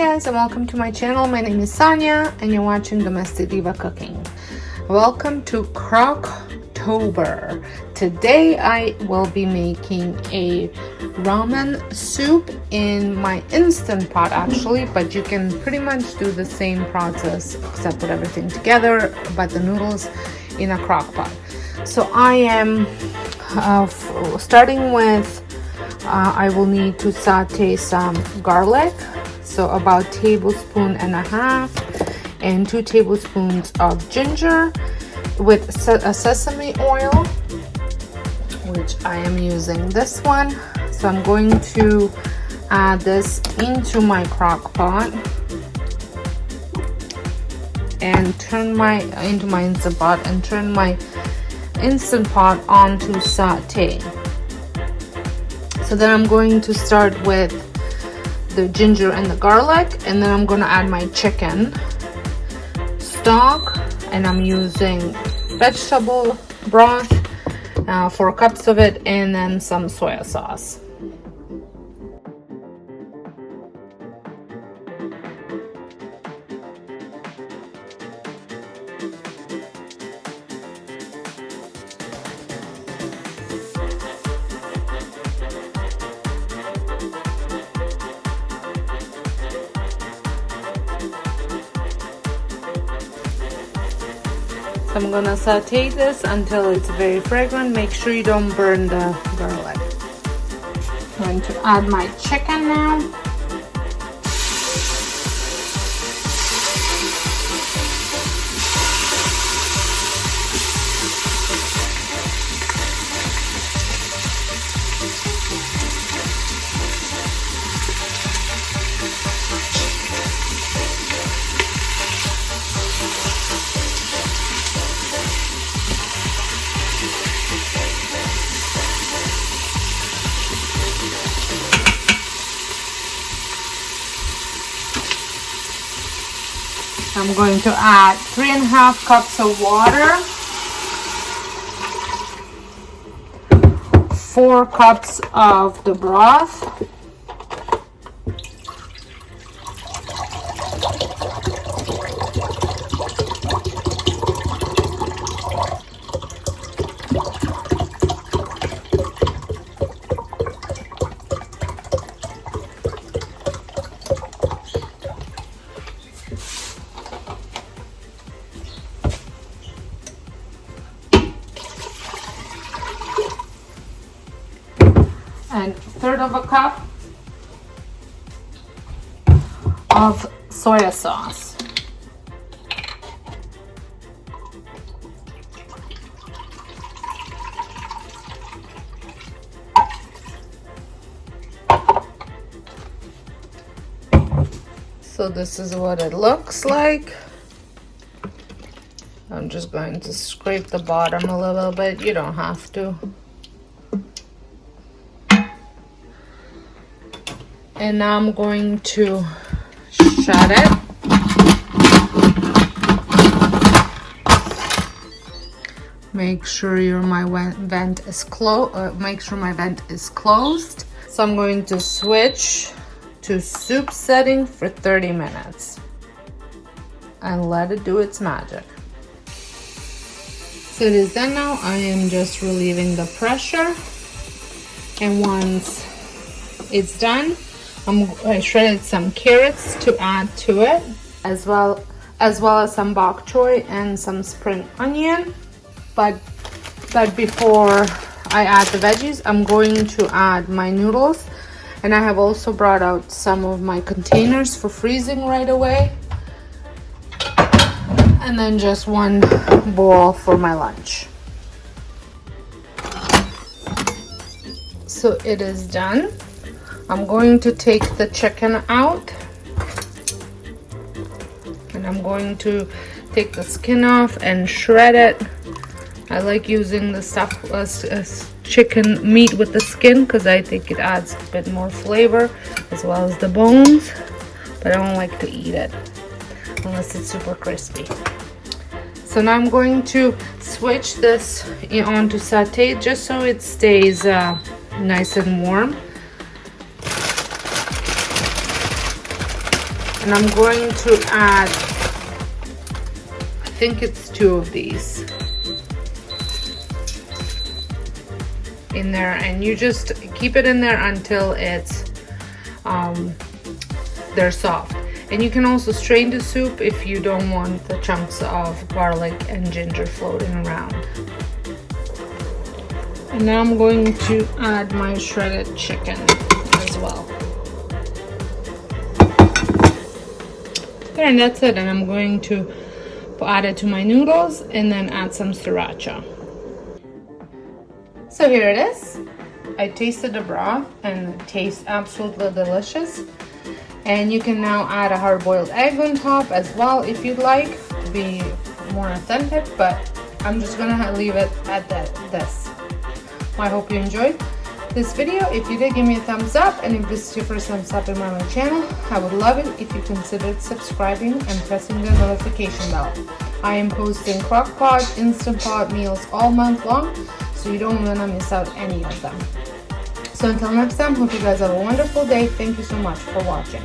guys, and welcome to my channel. My name is Sonia and you're watching Domestic Diva Cooking. Welcome to Crocktober. Today I will be making a ramen soup in my Instant Pot actually, but you can pretty much do the same process except put everything together, but the noodles in a crock pot. So I am starting with I will need to saute some garlic, so about 1.5 tablespoons and 2 tablespoons of ginger with a sesame oil, which I am using this one. So I'm going to add this into my crock pot and turn my Instant Pot and turn my Instant Pot onto saute. So then I'm going to start with the ginger and the garlic, and then I'm going to add my chicken stock, and I'm using vegetable broth, 4 cups of it, and then some soy sauce. So I'm gonna saute this until it's very fragrant. Make sure you don't burn the garlic. I'm going to add my chicken now. I'm going to add 3.5 cups of water, 4 cups of the broth, and 1/3 cup of soy sauce. So this is what it looks like. I'm just going to scrape the bottom a little bit. You don't have to. And now I'm going to shut it. Make sure my vent is closed. So I'm going to switch to soup setting for 30 minutes and let it do its magic. So it is done now. I am just relieving the pressure, and once it's done, I shredded some carrots to add to it, as well as some bok choy and some spring onion. But before I add the veggies, I'm going to add my noodles, and I have also brought out some of my containers for freezing right away, and then just 1 bowl for my lunch. So it is done. I'm going to take the chicken out, and I'm going to take the skin off and shred it. I like using the chicken meat with the skin because I think it adds a bit more flavor, as well as the bones, but I don't like to eat it unless it's super crispy. So now I'm going to switch this onto saute just so it stays nice and warm. And I'm going to add, I think it's 2 of these in there, and you just keep it in there until it's they're soft. And you can also strain the soup if you don't want the chunks of garlic and ginger floating around. And now I'm going to add my shredded chicken as well. There, and that's it. And I'm going to add it to my noodles and then add some sriracha. So here it is. I tasted the broth and it tastes absolutely delicious. And you can now add a hard-boiled egg on top as well if you'd like to be more authentic, but I'm just gonna leave it at this. Well, I hope you enjoyed this video. If you did, give me a thumbs up, and if this is your first time stopping by my channel, I would love it if you considered subscribing and pressing the notification bell. I am posting crock pot, instant pot meals all month long, so you don't want to miss out any of them. So until next time, hope you guys have a wonderful day. Thank you so much for watching.